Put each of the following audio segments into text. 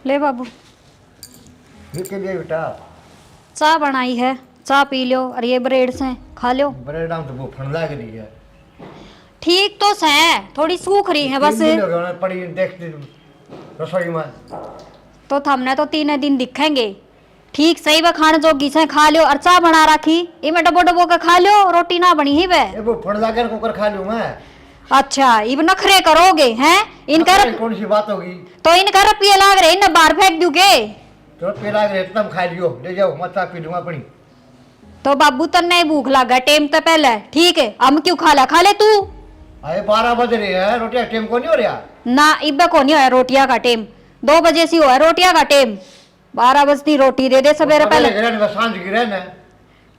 ले बाबू, ये के लिए बेटा? चाय बनाई है, चाय पी लो। और ये ब्रेड से खा लो। ब्रेड आम तो वो फन लग रही है। ठीक तो है, थोड़ी सूख रही है बस। 3 दिन हो गए उन्हें पड़ी देखती रसोई में। तो हमने तो 3 दिन दिखेंगे। ठीक सही वे खाने जोगी से खा लो। और चाय बना रखी, इमे डबो डबो के खा लो। रोटी ना बनी ही वे। ये वो फन लगा कुकर खा लूं मैं। अच्छा, इब नखरे करोगे हैं? इनकर कौन सी बात होगी? तो इनकर पिए लाग रहे, इन्हें बाहर फेंक दूंगे। तो पेला के तुम खा लियो, ले जाओ मत पी लूंगा अपनी। तो बाबू तन्ने भूख लगा टाइम तो पहले। ठीक है, हम क्यों खा ले तू। अरे 12 बज रहे हैं, रोटियां टाइम को नहीं हो रहा ना, इब्बे को नहीं होया रोटियां का टाइम। 2 बजे से हुआ रोटियां का टाइम। 12 बजती रोटी दे दे सवेरे पहले। सांझ गिरे ना।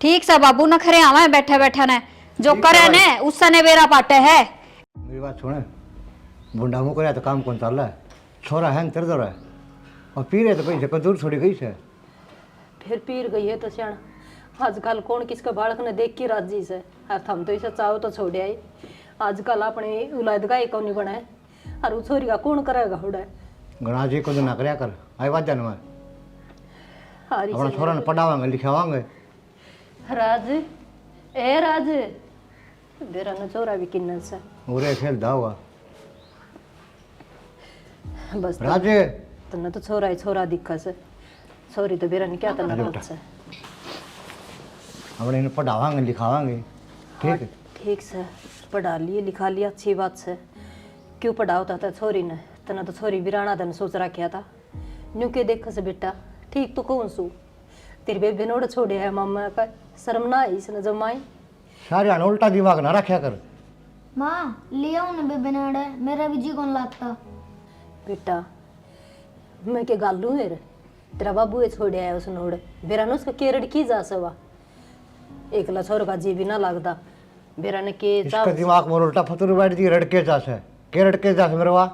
ठीक से बाबू नखरे आवे बैठे बैठे ने। जो करे ने उससे ने बेरा पाटे है। मेरी बात सुने, बुढ़ा मुँह करे तो काम कौन चल रहा है? छोरा है तेरे दो है और पी रहे तो कहीं दूर छोड़ी गई से। फिर पीर गई है तो श्याण आजकल कौन किसका बालक ने देख के राजी से। अब हम तो इसे चाहो तो छोड़े आई। आजकल अपने उलाद का एक नहीं बनाए और उस छोरी का कौन करेगा होड़ा। गणा जी को तो ना करया कर। आई बात जान मैं हारी अपना छोरा ने पढ़ावांगे लिखावांगे। राज ए राज बेरा न छोरा भी किन्नल से उरे खेलदा होगा बस। राज तन्ने तो छोरा ही छोरा दिखा से। छोरी तो बेरा ने क्या तन्ने बात से। अपने इन्हें पढ़ावांगे लिखावांगे। ठीक है ठीक से पढ़ा लिए लिखा लिया, अच्छी बात से। क्यों पढ़ा होता था छोरी ने? तना तो छोरी बिराना धन सोच रखा था। न्यू के देख से बेटा ठीक तो कौन सू तेरी बेबे ने छोड़े है मामा का शर्म ना आई इसने जमाई। सारे आने उल्टा दिमाग ना रखा कर। माँ ले आओ ना बेबे नाड़े, मेरा भी जी कौन लगता। बेटा मैं के गालू मेरे तेरा बाबू है छोड़े है उस नोड़ बेरा ने उसका केरड़ की जा सवा। एकला छोर का जी भी ना लगता बेरा ने के इसका दिमाग में उल्टा फतूर बैठ दी रड़के जा से के रड़के जा से मेरे वा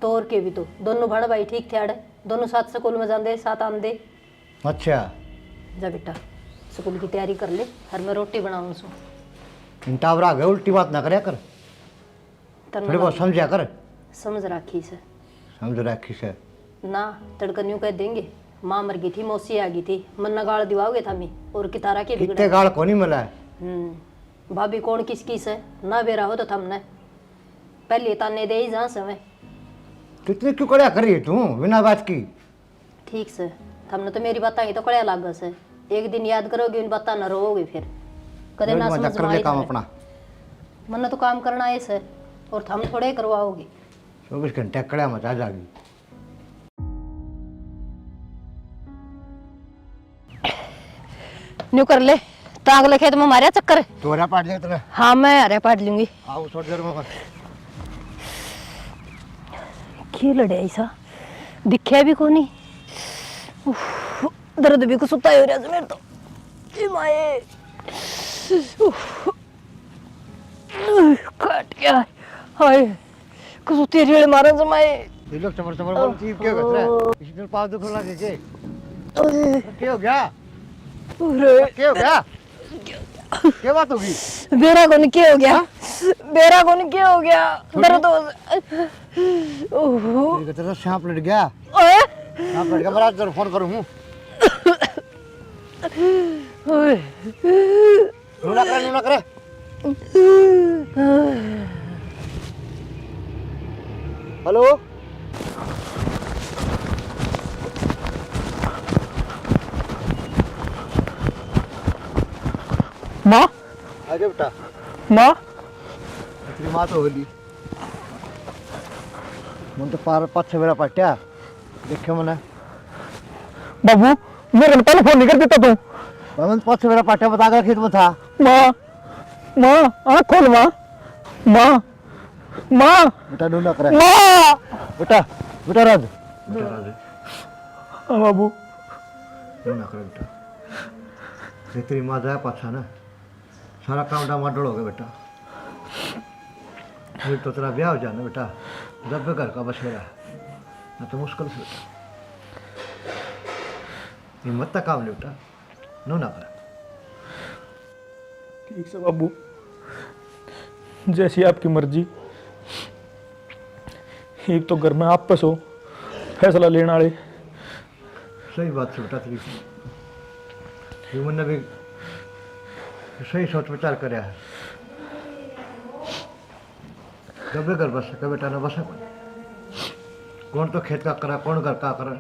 तोर के भी तो दोनों भाड़ भाई ठीक थे आड़े दोनों साथ स्कूल में जाते साथ आंदे। अच्छा जा बेटा स्कूल की तैयारी कर ले हर मैं रोटी बनाऊं सो। टावरा गए उल्टी बात ना करया कर। थोड़ी बहुत समझा कर। समझ राखी से समझ रखी से ना तड़कन यूं कह देंगे माँ मर गई थी मौसी आ गई थी मन न गाड़ दिवाओगे था मी और कितारा के कितने गाल को नहीं मिला है। भाभी कौन किस किस है ना बेरा हो तो थमने पहले ताने दे ही जा समय। कितनी क्यों कड़िया करी तू बिना बात की? ठीक से हमने तो मेरी बात आई तो कड़िया लाग से। एक दिन याद करोगे इन बात न रोओगे फिर कदे ना समझ में आई। काम अपना मन तो काम करना है से और हम थोड़े करवाओगे। 24 घंटे कड़िया मचा जागी। न्यू कर ले तांगले खेत में मारे चक्कर। तोरा पाट ले तेरे। हाँ मैं अरे पाट लूंगी। आओ थोड़ी देर में क्यों लड़े ऐसा दिखे भी कोनी। दर्द भी कुछ सुता हो रहा है मेरे तो ए माए काट गया हाय कुछ तेरी वाले मारन से माए। ये लोग चमर चमर बोल चीज क्या कर रहा है? इसी दिन पाव दुख लगा के क्या हो गया? अरे क्या हो गया? क्या बात होगी? बेरा को क्या हो गया? बेरा को क्या हो गया? दर्द हो ओह तेरे को सांप लड़ गया। ओए सांप लड़ गया। मैं आज फोन करूं हूं। ओए नूना करे हेलो माँ आगे बेटा। माँ तेरी माँ तो होली मन तो पार पाछे मेरा पट्या देखे मैंने बाबू मेरे को पहले फोन नहीं कर देता तू। मन पाछे मेरा पट्या बता कर खेत में था। माँ माँ आँख खोल माँ माँ माँ बेटा नूना करे माँ बेटा बेटा राज बाबू नूना करे बेटा। ये तेरी माँ जाए पाछा ना सारा काम डामाडोल हो गया बेटा। फिर तो तेरा ब्याह हो जाना बेटा जब भी घर का बस मेरा ना तो मुश्किल से बेटा हिम्मत तक काम ले बेटा नो ना कर। ठीक से बाबू जैसी आपकी मर्जी। एक तो घर में आप पसो फैसला लेने वाले। सही बात से बेटा तेरी ने भी सही सोच विचार कर है। कभी घर बस सके बेटा ना बस कौन तो खेत का करा, कौन घर का करा,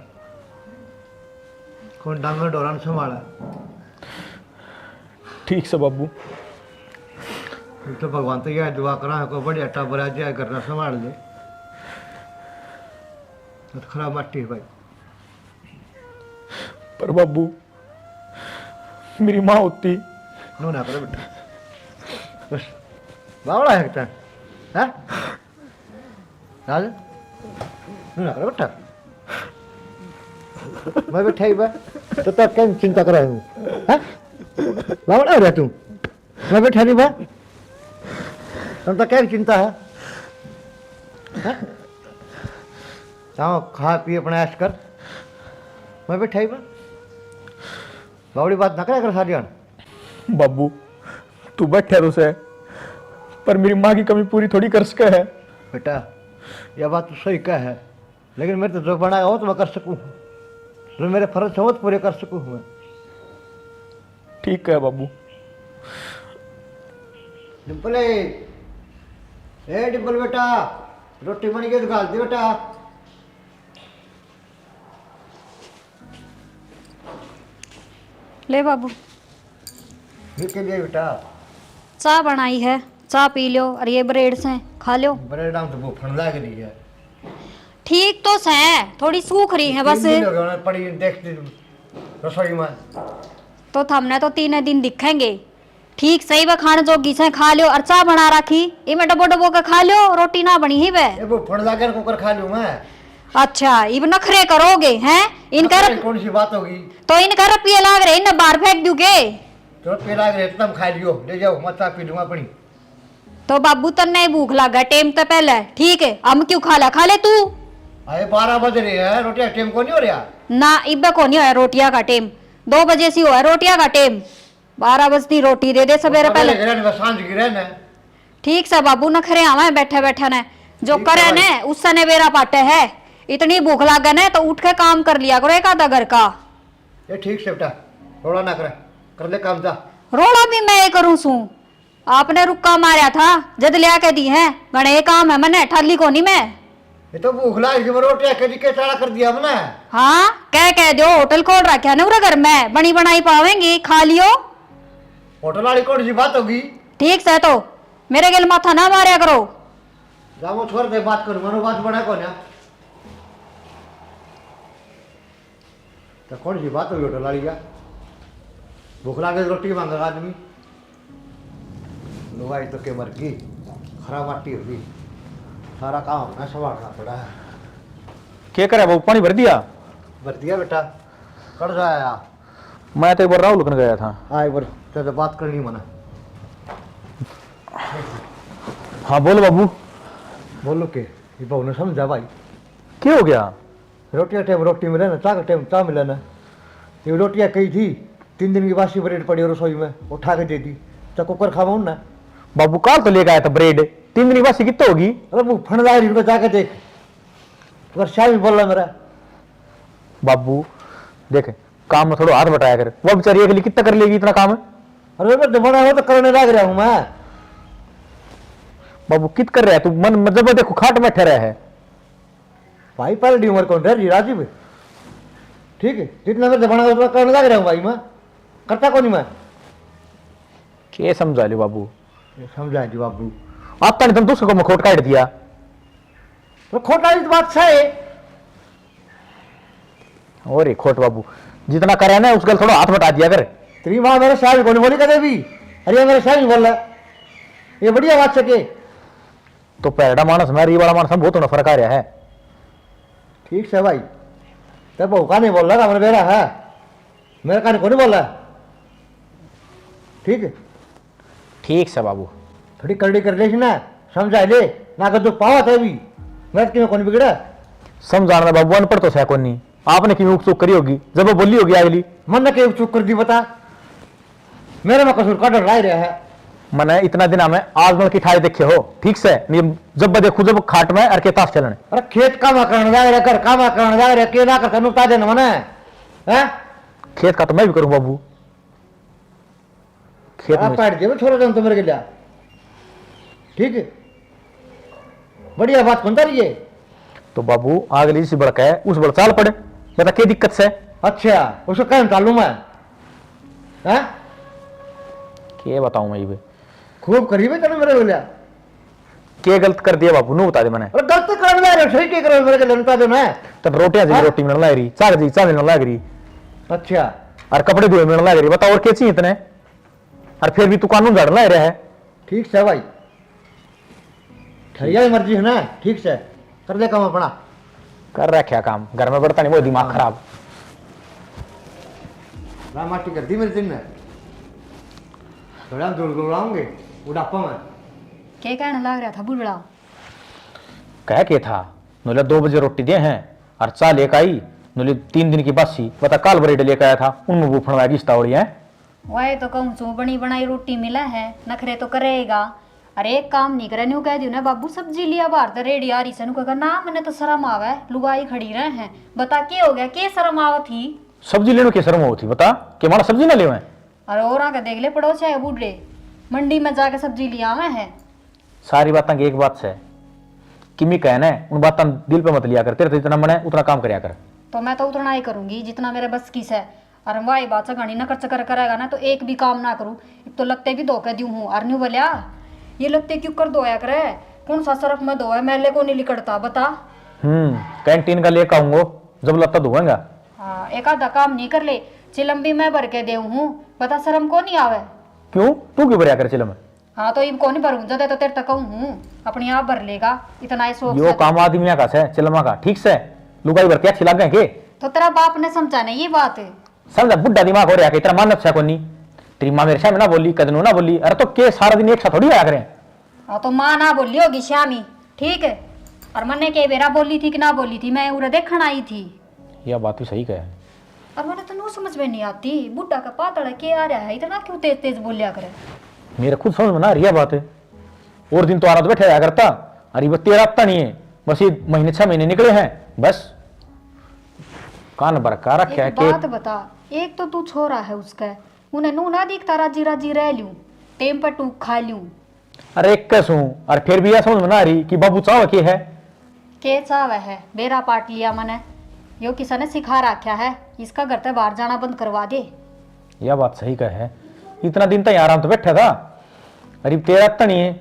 कौन डांगर डोरान संभाला। ठीक से बाबू। तो भगवान तो यह दुआ करा को बढ़िया टाबर आ जाए करना संभाल ले। तो खराब माटी है भाई। पर बाबू मेरी माँ होती। नो ना करो बेटा बस बावड़ा है क्या है राज नो ना करो बेटा। मैं बैठा ही बा तो तब क्या चिंता कर रहा हूँ हैं बावड़ा हो रहा तू। मैं बैठा नहीं बा तुम तो क्या चिंता है हैं? जाओ खा पी अपना ऐश कर। मैं बैठा ही बा बावड़ी बात ना कर सारी। बाबू तू बैठे तो से, पर मेरी माँ की कमी पूरी थोड़ी कर सके है। बेटा यह बात तो सही कह है, लेकिन मैं तो जो बनाया हो तो मैं कर सकूँ, जो मेरे फर्ज हो तो पूरे कर सकूँ मैं। ठीक है बाबू। डिम्पल ए डिम्पल बेटा रोटी बनी गई तो गाल दे बेटा। ले बाबू के लिए बेटा चाय बनाई है, चाय पी लो और ये ब्रेड से खा लो। बड़े डाम तो वो फन लग रही है। ठीक तो है, थोड़ी सूख रही है बस। 3 दिन हो गए उन्हें पड़ी देख रसोई में। तो हमने तो 3 दिन दिखेंगे। ठीक सही व खाने जोगी से खा लो और चाय बना रखी, इमें डबो डबो के खा लो, रोटी ना बनी ही वे। ये वो फन लगा कर कुकर खा लूं मैं। अच्छा इब नखरे करोगे हैं इनका? कौन सी बात होगी? तो इनका रुपये लाग रहे, इन्हें बाहर फेंक दूगे। तो पेला गए तुम खा लियो, ले जाओ मत पी लूंगा अपनी। तो बाबू तन्ने भूख लगा टेम तो पहले, ठीक है हम क्यों खा ले तू। अरे 12 बज रहे हैं, रोटी टाइम को नहीं हो रहा ना इब्बे को नहीं है रोटिया का टेम, 2 बजे से हुआ है रोटिया का टेम। 12 बजती रोटी दे दे सवेरे पहले। सांझ गिरे न ठीक से बाबू नखरे आवा बैठे बैठे ने जो करे ने उससे ने बेरा पाटे है। इतनी भूख लागे ने तो उठ के काम कर लिया करो एक आधा घर का। ये ठीक से बेटा रोड़ा ना कर ले काम जा। रोड़ा भी मैं करूं सू, आपने रुक्का मारा था जद लिया के दी है गणे काम है मैंने ठाली को नहीं मैं। ये तो भूख लाग गई, रोटियां कदी के चाड़ा कर दिया हमने। हाँ कह दो होटल खोल रखा ना घर में, बनी बनाई पावेंगी खा लियो। होटल वाली कौन सी बात होगी? ठीक से तो मेरे गिल माथा ना मारा करो। जाओ छोड़ दे बात करूंगा ना, बात बड़ा कौन है? तो कौन सी बात होगी होटल वाली का? भूख लागे रोटी मांगा आदमी, लुगाई तो के मर गई, खराब माटी होगी, सारा काम अपना संभालना पड़ा है। क्या करे बाबू, पानी भर दिया? भर दिया बेटा, कर जाया। मैं तो एक बार राहुल लगन गया था। हाँ एक बार तो बात करनी मना। हाँ बोलो बाबू। बोलो के ये बहू ने समझा भाई। क्या हो गया? रोटी का टाइम रोटी मिले ना, चाय का टाइम चाय मिले ना। ये रोटियाँ कही थी 3 दिन की बासी ब्रेड पड़ी रसोई में, उठा के दे दी तो कुकर खावा ना। बाबू काल तो लेकर आया था ब्रेड, 3 दिन की बासी कितनी होगी? अरे वो फन ला रही जाके देख, अगर शाह भी बोल रहा मेरा। बाबू देख काम में थोड़ा हाथ बटाया कर, वो बेचारी अकेली कितना कर लेगी इतना काम है? अरे मैं जमाना हो तो करने लग रहा हूँ मैं। बाबू कित कर रहा है तू? मन मतलब देखो खाट में ठहरा है भाई, पहले उम्र कौन डर राजीव, ठीक है जितना मैं जमाना उतना करने लग रहा हूँ भाई। मैं करता कौन मैं? क्या समझा ले बाबू? समझा जी बाबू, आप नहीं तुम दूसरे को मखोट काट दिया तो खोटा तो बात सही है। और एक खोट बाबू जितना करे ना उसका थोड़ा हाथ बटा दिया कर। तेरी माँ मेरे शाह को नहीं बोली कदे भी, अरे मेरे शाह बोल रहा है, ये बढ़िया बात सके। तो पैरडा मानस में ये वाला मानस में बहुत फर्क आ रहा है। ठीक से भाई, तब बहू का नहीं बोल रहा मेरा बेरा है, मेरे का नहीं बोल रहा। ठीक है ठीक से बाबू, थोड़ी करड़ी कर ले ना, समझा ले ना कर दो पावा था भी, मैं क्यों कौन बिगड़ा? समझाना बाबू अनपढ़ तो है कौन नहीं, आपने क्यों चूक करी होगी जब वो बोली होगी अगली। मन ने क्यों चुप कर दी बता, मेरे में कसूर का डर ला रहा है। मैंने इतना दिन में आज मल की ठाई देखे हो ठीक से नहीं जब देखू जब खाट में अरके ताश चलने अरे खेत काम करने जा रहे, घर काम करने जा रहे, के ना कर नुता देना मने हैं। खेत का तो मैं भी करूं बाबू, खेत आप में काट दिए छोड़ दो तो मेरे के लिए, ठीक है बढ़िया बात सुनता रहिए। तो बाबू अगली सी बड़का है उस बड़ चाल पड़े, बता क्या दिक्कत से। अच्छा उसको कहीं चालू मैं हैं, क्या बताऊं मैं ये खूब करीब है तेरे मेरे बोलिया। क्या गलत कर दिया बाबू नु बता दे मैंने। अरे गलत कर रहे हो, सही क्या कर रहे हो मेरे के लिए नुता देना है। तब रोटियां जी रोटी मिलने लग रही, चाक जी चाक मिलने लग रही, अच्छा और कपड़े धोए मिलने लग रही, बता और क्या चाहिए इतने, और फिर भी तू कानून झाड़ना लग रहा है। ठीक से भाई, ठरिया मर्जी है ना, ठीक से कर दे काम अपना। कर रखा काम, घर में बढ़ता नहीं वो दिमाग खराब। माटी कर दी मेरे दिन में, थोड़ा दुड़ाऊंगे बुढ़ापा में। क्या कहने लग रहा था बुढ़ड़ा? कह के था नोले 2 बजे रोटी दिए हैं और चाल लेकर आई, नोले 3 दिन की बासी, बता काल ब्रेड लेकर आया था उनमें बूफण वाली स्तावड़ी है। वही तो कहूँ छू, बनी बनाई रोटी मिला है, नखरे तो करेगा। अरे एक काम नहीं करे, न्यू कह दियो ना बाबू सब्जी लिया बाहर तो रेडी आ रही से, नु कहा ना मैंने तो शर्म आवे, लुगाई खड़ी रहे हैं, बता क्या हो गया, क्या शर्म आवा थी? सब्जी लेने की शर्म होती बता कि मारा सब्जी ना ले। अरे और आके देख ले पड़ोस है बूढ़े, मंडी में जाके सब्जी लिया आवे हैं। सारी बातें की एक बात से किमी कहना है, उन बातों दिल पे मत लिया कर, तेरे तो जितना मन है उतना काम करया कर। तो मैं तो उतना ही करूंगी जितना मेरे बस की है। और वाई बात से घनी नकर चकर करेगा ना तो एक भी काम ना करूं, एक तो लगते भी धोखे दी हूँ। और न्यू बोलिया ये लगते क्यों कर धोया करे, कौन सा सरफ में धोया, मैले को नहीं लिकड़ता बता। कैंटीन का लेकर आऊंगा जब लगता धोएगा। हाँ एक आधा काम नहीं कर ले, चिलम भी मैं भर के दे हूँ, बता शर्म को नहीं आवे। क्यों तू क्यों भरया कर चिलम? हाँ तो इनको नहीं भरूं, जदे तो तेरे तक हूँ, अपने आप भर लेगा, इतना ही शौक यो से। काम आदमी का है चिलमा का, ठीक से लुगाई भर के अच्छी लग गए के। तो तेरा बाप ने समझा नहीं ये बात है। समझा बुढ़ा दिमाग हो रहा है, तेरा मानव को नहीं, तेरी माँ मेरे सामने ना बोली, कदनों ना बोली, अरे तो के सारा दिन एक साथ थोड़ी आया करें। हाँ तो माँ ना बोली होगी श्यामी, ठीक है, और मैंने के बेरा बोली थी कि ना बोली थी, मैं उरे देखण आई थी। यह बात भी सही कहे, और मैंने तो नो समझ में नहीं आती, बुढ़ा का पातड़ा के आ रहा है, इतना क्यों तेज तेज बोलिया करे। मेरे खुद समझ में ना रही है बात है। और दिन तो आरात बैठे रहा करता, अरे वो तेरा हफ्ता नहीं है, बस ये महीने 6 महीने निकले हैं बस, कान बरका रखा है एक बात बता, एक तो तू छोरा है उसका, उन्हें नू ना दिखता राजी राजी रह लूं, टेम पर टूक खा लूं। अरे एक कैसू, और फिर भी यह समझ में ना रही कि बाबू चाव के है, के चाव है, बेरा पाट लिया मैंने, यो किसी ने सिखा रखा है, इसका घर से बाहर जाना बंद करवा दे। यह बात सही कहे है, इतना दिन तक आराम तो बैठा था, अरे तेरा हफ्ता नहीं है,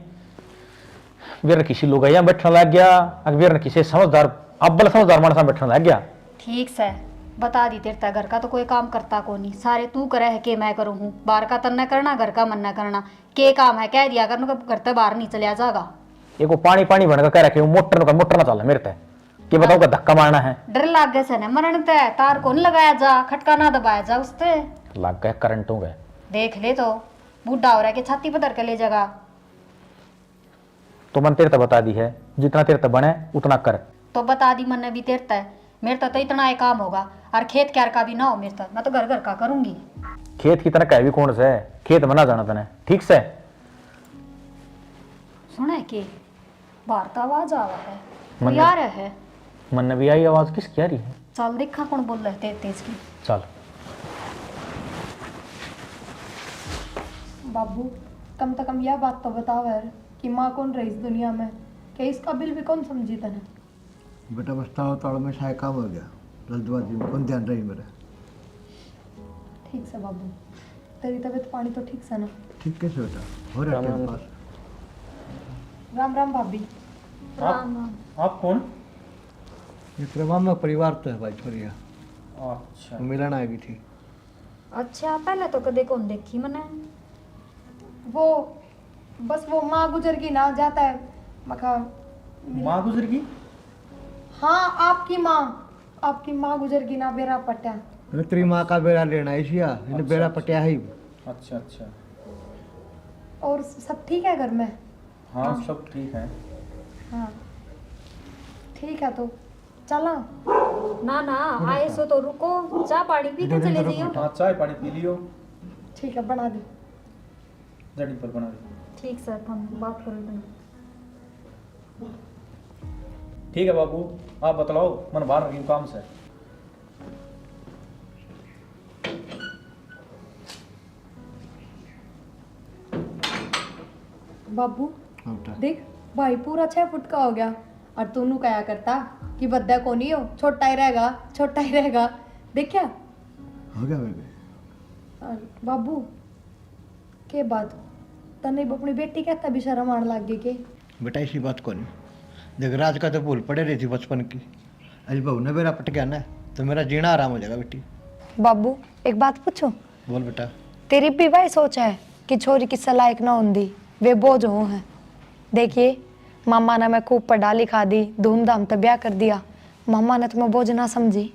वेर किसी लोग यहाँ बैठने लग गया, वेर किसी समझदार अब्बल समझदार मानसा बैठने लग गया। ठीक से बता दी तेरे घर का तो कोई काम करता को नहीं, सारे तू करे है के मैं करूँ हूँ, बाहर का तन्ना करना घर का मन न करना, के काम है कह दिया कर, घर से बाहर नहीं चलिया जाएगा। एक वो पानी पानी बनकर कह रखे मोटर ना चल मेरे ते कि बताओ का धक्का मारना है, डर लाग गए से न मरण ते, तार को नहीं लगाया जा, खटका ना दबाया जा उसते, लग गए करंट हो गए। देख ले तो बूढ़ा हो रहा है कि छाती पर धर के ले जाएगा। तो मन तेरे ते बता दी है, जितना तेरे ते बने उतना कर। तो बता दी मन भी तेरे ते, मेरे तो इतना ही काम होगा, और खेत क्यार का भी ना हो मेरे तक, मैं तो घर घर का करूंगी। खेत की तरह कह भी कौन से, खेत में ना जाना तने, ठीक से। सुने के बाहर तो आवाज आ रहा है, मन कोई आ रहा है, मन में भी आई आवाज, किसकी आ रही है? चल देखा कौन बोल रहे तेज तेज की। चल बाबू कम से कम यह बात तो बताओ यार कि माँ कौन रही इस दुनिया में, कि इसका बिल भी कौन समझी तने। बेटा बस्ता ताड़ में शायद काम हो गया, जल्दबाजी में कौन ध्यान रही मेरा। ठीक से बाबू, तेरी तबीयत पानी तो ठीक से ना? ठीक कैसे बेटा हो रहा है पास। राम राम भाभी। राम राम। आप कौन? ये तेरे मामा परिवार तो है भाई छोरिया, अच्छा वो मिलन आई थी। अच्छा पहले तो कदे कौन देखी मैंने। वो बस वो माँ गुजर गई ना, जाता है मका। माँ गुजर गई? हाँ आपकी माँ गुजर गई ना, बेरा पट्टा। अरे तेरी माँ का बेड़ा लेना है इसिया, इन्हें बेड़ा पटिया है। अच्छा अच्छा, और सब ठीक है घर में? हाँ सब ठीक है। हाँ ठीक है, तो चला। ना ना आए सो तो रुको, चाय पानी पी के चले जाइयो। हाँ चाय पानी पी लियो, ठीक है बना दो। जड़ी पर बना दे। ठीक सर, हम बात करो इतना। ठीक है बाबू, आप बतलाओ, मन बाहर रखी काम से। बाबू हाँ बेटा। देख, भाई पूरा 6 फुट का हो गया और तू कया करता कि बद्दा को नहीं हो, छोटा ही रहेगा, छोटा ही रहेगा। देख क्या हो गया बेबे। और बाबू के बात तने अपनी बेटी कहता भी शर्म आने लग गई के? बेटा इसी बात को नहीं देख, राज का तो भूल पड़े रही थी बचपन की। अरे बहू ने मेरा पट गया ना तो मेरा जीना आराम हो जाएगा बेटी। बाबू एक बात पूछो, बोल बेटा। तेरी भी वही सोच है कि छोरी किससे लायक ना होंगी, वे बोझ हो हैं। देखिए मामा ने मैं खूब पढ़ा लिखा दी, धूमधाम तो ब्याह कर दिया, मामा ने तुम्हें बोझ ना समझी।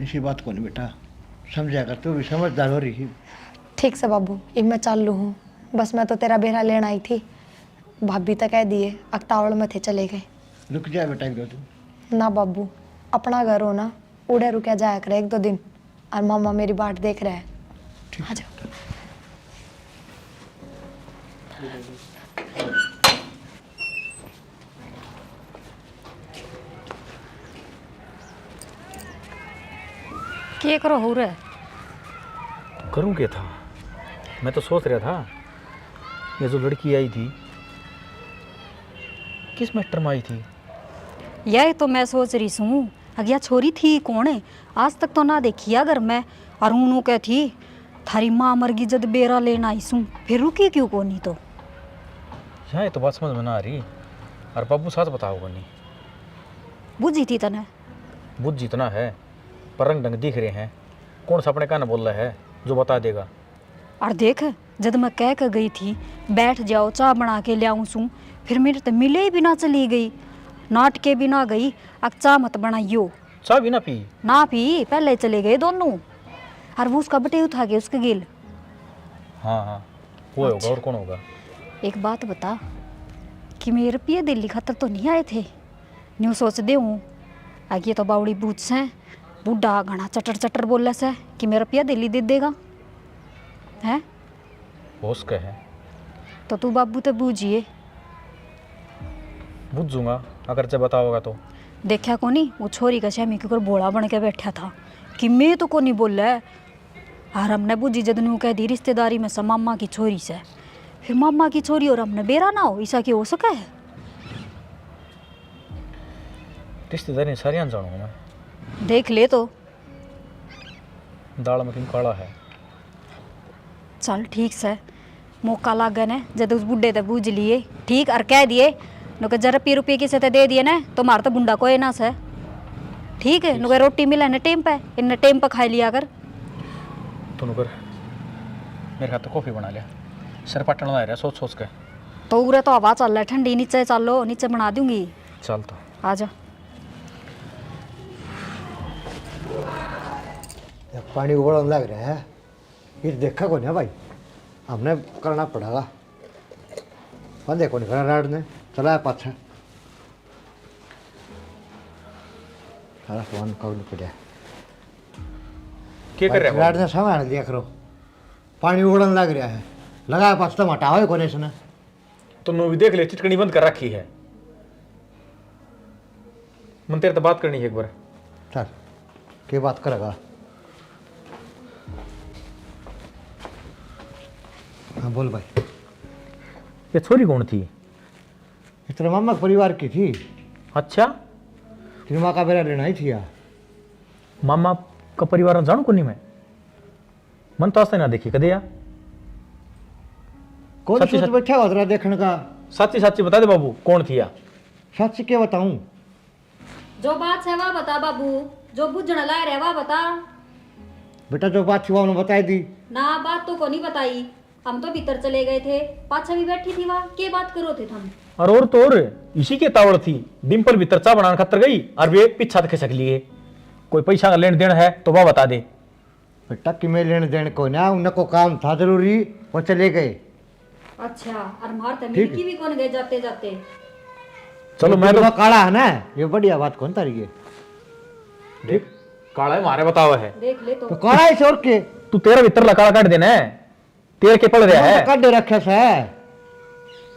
इसी बात को नहीं बेटा, समझा कर, तू भी समझदार हो रही। ठीक से बाबू, अब मैं चालू हूँ, बस मैं तो तेरा बेरा लेना आई थी। भाभी तो कह दिए अकतावड़ में थे चले गए। रुक जाए बेटा एक दो दिन। ना बाबू, अपना घर हो ना, उड़े रुके जाया करे 1-2 दिन, और मामा मेरी बाट देख रहे हैं। आ जाओ। क्या करो हो रहा है? करूँ क्या था, मैं तो सोच रहा था ये जो लड़की आई थी किस मैटर में आई थी। यही तो मैं सोच रही हूँ, अगिया छोरी थी कौन है, आज तक तो ना देखी है घर में। और उन्हों कह थी थारी माँ मर गई जद बेरा लेना आई सूँ, फिर रुकी क्यों को नहीं? तो यहाँ ये तो बात समझ में ना आ रही। और बाबू साथ बताओगा नहीं, बुझी थी तने? बुझ जितना है पर रंग ढंग दिख रहे हैं, कौन सा अपने कान बोल रहा है जो बता देगा। और देख, जब मैं कह कर गई थी बैठ जाओ चाय बना के ले आऊँ सूँ, फिर मेरे तो मिले ही बिना चली गई, नाट के बिना गई। अब चाय मत बनाइयो। चाय भी ना पी? ना पी, पहले चले गए दोनों। और वो उसका बटे उठा के उसके गिल। हाँ हाँ वो होगा, और कौन होगा। एक बात बता कि मेरे रुपये दिल्ली खातर तो नहीं आए थे? न्यू सोच दे हूँ आगे तो बावड़ी बूझ से बूढ़ा घना चटर चटर बोले से कि मेरा रुपया दिल्ली दे देगा है। होश का है तो तू बाबू तो बूझिए। बुझ जूंगा अगर जब बताओगा तो। देखा को नहीं वो छोरी का शमी के ऊपर भोला बन के बैठा था कि मैं तो को नहीं बोल रहा है। और हमने बूझी जदनू कह दी रिश्तेदारी में से मामा की छोरी से, फिर मामा की छोरी और हमने बेरा ना हो, ऐसा क्यों हो सका है? रिश्तेदारी सारी जानूंगा मैं। देख ले तो। दाल में क्यों काला है। चल ठीक से, मौका लागन है जब उस बुढ़े ते बूझ लिए ठीक और कह दिए नुक जरा ₹1 किसे ते दे दिए ना तो मार तो बुंडा कोई ना से। ठीक है, नुके रोटी मिले न टेम पे, इन टेम पे खाई लिया कर। तू कर मेरे हाथ तो कॉफी बना लिया, सर पटन लगा रहा सोच सोच के। तो उरे तो हवा चल रहा है ठंडी, नीचे चलो, नीचे बना दूंगी। चल तो आ जा। पानी उबलने लग रहा है, ये देखा को नहीं भाई, हमने करना पड़ेगा। बंदे को नहीं करा, राड ने चलाया पाछा, सारा फोन कौन पड़ा। क्या कर रहे हो। राड ने सामान दिया करो, पानी उबलने लग रहा है, लगाया पाछ तो हटाओ को नहीं सुना। तुमने भी देख ले चिटकनी बंद कर रखी है। मन तेरे तो बात करनी है एक बार। चल क्या बात करेगा। हाँ बोल भाई। ये छोरी कौन थी। इतना मामा के परिवार की थी। अच्छा तेरी माँ का बेरा लेना ही थी यार। मामा का परिवार जानू को नहीं मैं, मन तो आज तक ना देखी कदे यार। कौन सच्ची सोच सच- बैठा हुआ तेरा देखने का। सच्ची सच्ची बता दे बाबू कौन थी या। सच क्या बताऊं। जो बात है वह बता बाबू, जो बुझना ला रहे वह बता बेटा जो बात थी वो उन्होंने बताई दी। ना। बात तो को नहीं बताई, हम तो भीतर चले गए थे, पाछा भी बैठी थी वहाँ, के बात करो थे तुम। और तो और इसी के तावड़ थी, डिम्पल भीतर चा बनाने खतर गई और वे पीछा खिसक लिए। कोई पैसा का लेन देन है तो वह बता दे। बेटा कि मैं लेने देने को ना, उनको काम था जरूरी, वो चले गए। अच्छा, और मार तो ठीक मिलकी भी कौन गए जाते जाते। चलो मैं तो दिलवा काला है ना, ये बढ़िया बात कौन तारी है। देख काला है मारे बतावा है देख ले तो। तो काला है शोर के तू तेरा भीतर लकाड़ा काट देना है, तेरे के पड़ रहा है। काट दे रखे से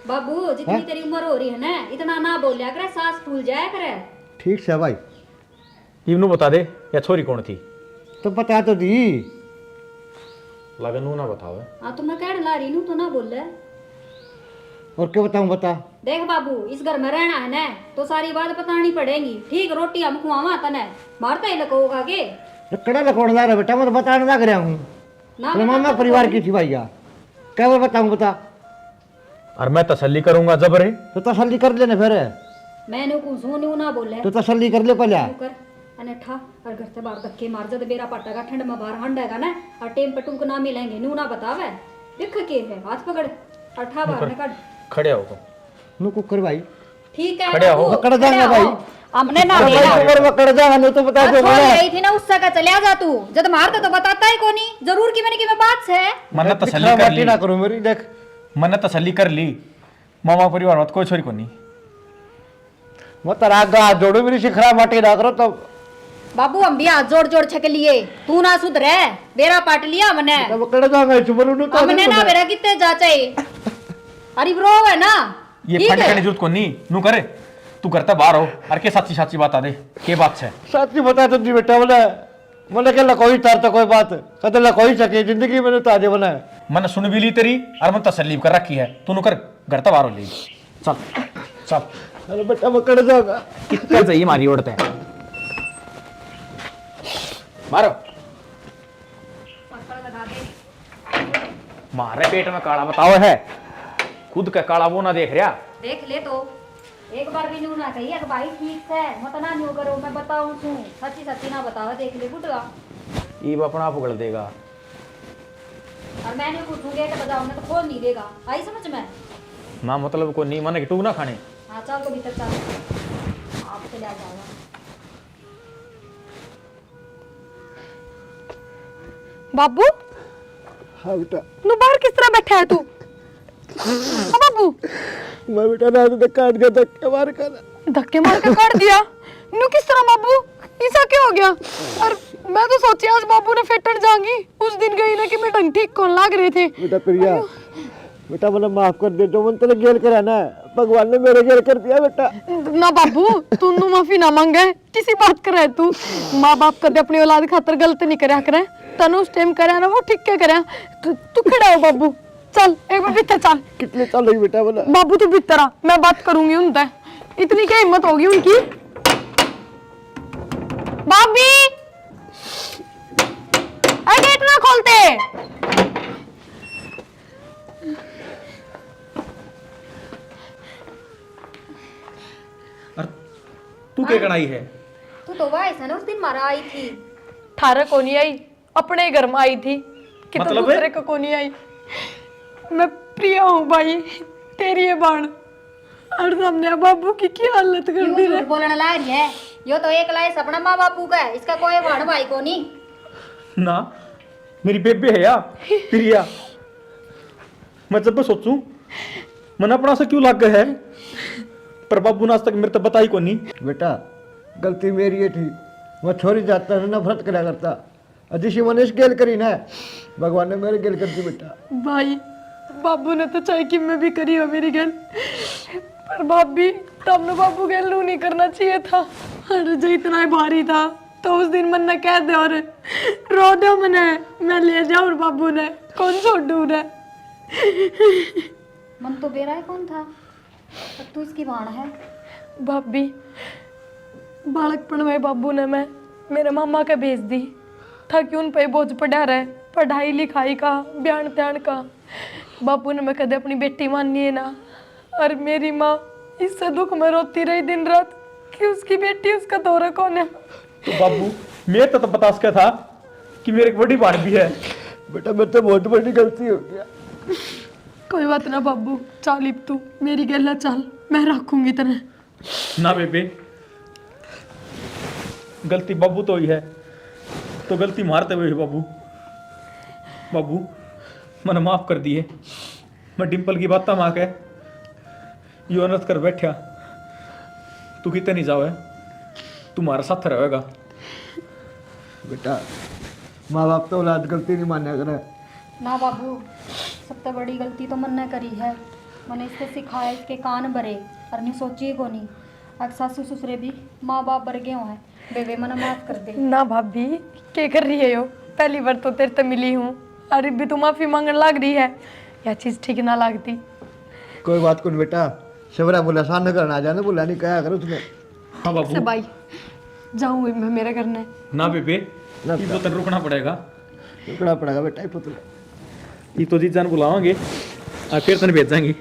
बाबू जितनी तेरी उम्र हो रही है ना इतना ना बोलिया करे, सांस फूल जाया करे। ठीक से भाई, इवनू बता दे या छोरी कौन थी? तो बता तो दी। लगन नू ना बताओ। हाँ तो मैं कह ला रही हूँ तो ना बोल रहा। और क्या बताऊं, बता। देख बाबू, इस घर में रहना है ना तो सारी बात बतानी पड़ेगी। ठीक, रोटी हम खुआवा तने मारता ही लगोगा के कड़ा लकोड़ ला रहा बेटा, मैं तो बताने लग रहा हूँ। ना तो मामा परिवार की थी भैया, क्या मैं बताऊं, बता। और मैं तसल्ली करूंगा जबर है। तो तसल्ली कर लेने फिर। मैंने कुछ सुनू ना बोले तो तसल्ली कर ले पहले। कर अने ठा और घर से बाहर धक्के मार जद बेरा पटेगा, ठंड में बाहर हंडेगा ना और टेम पे टूक ना मिलेंगे। नू ना बतावे देख के है, हाथ पकड़ और ठा बाहर निकाल। खड़े हो तुम। नु कुकर भाई, ठीक है खड़े हो। बाबू, पकड़ जाएंगे भाई। हमने ना भाई देना कुकर पकड़ जाएगा, नहीं तो बता दे। छोड़ गई थी ना उससे का चले आ जा तू। जब मारता तो बताता ही कोनी, जरूर की मैंने की मैं बात से मैंने तसल्ली कर ली ना करो मेरी, देख मैंने तसल्ली कर ली। मामा परिवार मत कोई छोरी को नहीं। मत रागा जोड़ो मेरी शिखरा माटी ना करो। तो बाबू हम भी हाथ जोड़ जोड़ छक लिए, तू ना सुधरे बेरा पाट लिया हमने। पकड़ जाएगा चुमरू नु तो हमने ना बेरा कितने जाचे अरे ब्रो है ना ये ठीक फंड है। करने जरूरत को नहीं। नू करे तू करता बाहर हो और के सच्ची सच्ची बात आ दे के बात है। सच्ची बता तो दी बेटा, बोले के लकोई तार तो कोई बात कदे लकोई सके जिंदगी में तो आजे बना। मैंने सुन भी ली तेरी और मैं तसल्ली कर रखी है। तू नू कर घर तक बाहर हो ले। चल चल। अरे बेटा पकड़ जाएगा। कितना चाहिए मारी ओढ़ते हैं मारो। मारे पेट में काला बताओ है, खुद का काला वो ना देख रहा। देख ले तो एक बार भी नू ना कही कि भाई ठीक है मत ना न्यू करो, मैं बताऊं तू सच्ची सच्ची ना बतावा। देख ले बुटवा ये अपना आप उगल देगा। और मैंने पूछूंगे कि बजाओ मैं तो खोल नहीं देगा। आई समझ में? ना मतलब को नहीं माने कि टू ना खाने। हाँ चल तो भीतर चल, आप चले आ जाओगा। बाबू, हाँ बेटा। नु बाहर किस तरह बैठा है तू? हाँ बाबू, मैं बेटा ना तो काट गया, धक्के मार कर। धक्के मार के काट दिया। नु किस तरह बाबू, ऐसा क्या हो गया? और मैं तो सोची आज बाबू ने फेटन जाएंगी। उस दिन गई ना कि मैं ढंग ठीक कौन लाग रहे थे। बेटा प्रिया, बेटा मैंने माफ कर दे, जो मन तेरे गेल करा ना भगवान ने मेरे गेल कर दिया बेटा। ना बाबू, तू नु माफी ना मांगे, किसी बात करे तू। माँ बाप कदे अपनी औलाद खातर गलत नहीं करया करे। तनु उस टाइम करया ना वो ठीक क्या करया। तू खड़ा हो बाबू, चल एक बार भीतर चल। कितने चल रही बेटा बोला। बाबू तू भीतर आ, मैं बात करूंगी उनसे। इतनी क्या हिम्मत होगी उनकी? भाभी, अरे गेट ना खोलते। तू क्या कढ़ाई है? तू तो वाइस है ना उस दिन मारा आई थी। थारा को नहीं आई, अपने घर में आई थी कि मतलब दूसरे को नहीं आई। मैं प्रिया हूँ भाई, तेरी ये बाण। और सामने बाबू की क्या हालत कर दी रे। बोलने ला रही है, यो तो एक लाइस अपना माँ बापू का है, इसका कोई भाड़ भाई को नहीं। ना मेरी बेबे है या प्रिया। मैं जब सोचूं मन अपना से क्यों लग गया है, पर बाबू ने आज तक मेरे तो बताई को नहीं। बेटा गलती मेरी ही थी, मैं छोरी जाता है नफरत करा करता। जिसी मनीष गेल करी ना भगवान ने मेरे गेल कर दी बेटा। भाई बाबू ने तो चाहे कि मैं भी करी हो मेरी गल, पर भाभी तब बाबू गल नू नहीं करना चाहिए था। अरे जो इतना ही भारी था तो उस दिन मन ने कह दे और रो दो मने, मैं ले जाऊं। और बाबू ने कौन छोड़ू रे। मन तो बेरा है कौन था, अब तू इसकी बाण है। भाभी बालकपन में बाबू ने मैं मेरे मामा के भेज दी था कि उन पे बोझ पड़ा रहे, पढ़ाई लिखाई का, बयान त्यान का। बापू ने मैं कदे अपनी बेटी मानी है ना। और मेरी माँ इससे दुख में रोती रही दिन रात कि उसकी बेटी उसका दौरा कौन है। तो बाबू मैं तो बता सका था कि मेरे एक बड़ी बात भी है। बेटा मेरे तो बहुत बड़ी गलती हो गया। कोई बात ना बाबू, चल इब तू मेरी गला चल, मैं रखूंगी तेने। ना बेबे, गलती बाबू तो ही है, तो गलती मारते हुए बाबू। बाबू मैंने माफ कर दिए। मैं डिम्पल की बात माँ के यो अनर्थ कर बैठा। तू कितने नहीं जाओ है, तुम्हारा साथ रहेगा। बेटा माँ बाप तो औलाद गलती नहीं मान्या करे। ना बाबू, सबसे बड़ी गलती तो मन ने करी है। मैंने इससे सिखाया, इसके कान भरे और नहीं सोचिए को नहीं। अब सासू ससुरे भी माँ बाप भर गए हैं, बेबे मना माफ कर दे। ना भाभी क्या कर रही है यो, पहली बार तो तेरे से मिली हूँ अरे भी तू माफी मांगने लग रही है, यह चीज ठीक ना लगती। कोई बात को नहीं बेटा, शिवरा बोला सान करना आ जाने बोला नहीं कहा करो तुम्हें। हाँ बाबू। से भाई जाऊँ मैं मेरा करना है। ना बेबे, ये तो तेरे रुकना पड़ेगा। रुकना पड़ेगा बेटा, ये पुत्र ये तो जी जान बुलावांगे और फिर तने भेज जाएंगे।